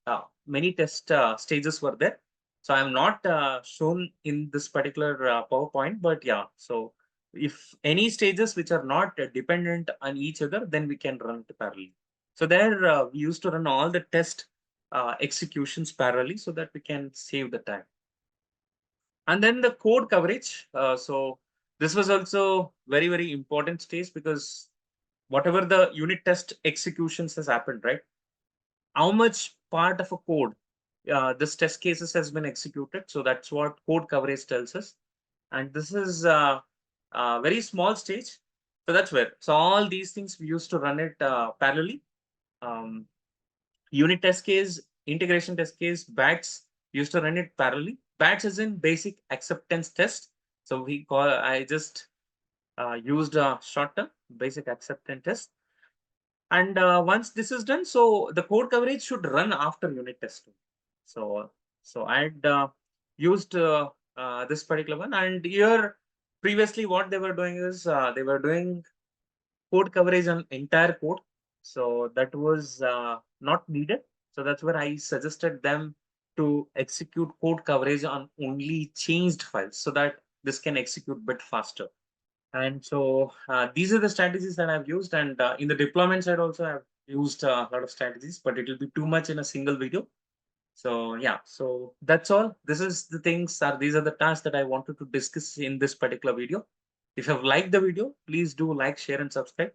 many test stages were there. So I'm not shown in this particular PowerPoint, but yeah. So if any stages which are not dependent on each other, then we can run it parallelly. So there we used to run all the test executions parallelly so that we can save the time. And then the code coverage. So this was also very, very important stage because whatever the unit test executions has happened, right? How much part of a code this test cases has been executed. So that's what code coverage tells us. And this is a very small stage. So that's where. So all these things we used to run it parallelly. Um, Unit test case, integration test case, batch used to run it parallelly. Batch is in basic acceptance test. So I just used a short term basic acceptance test. And once this is done, so the code coverage should run after unit testing. So, so I'd used this particular one. And here previously what they were doing is they were doing code coverage on entire code. So that was not needed. So that's where I suggested them to execute code coverage on only changed files so that this can execute a bit faster. And so these are the strategies that I've used. And in the deployment side also, I've used a lot of strategies, but it will be too much in a single video. So yeah, so that's all. These are the tasks that I wanted to discuss in this particular video. If you've liked the video, please do like, share, and subscribe.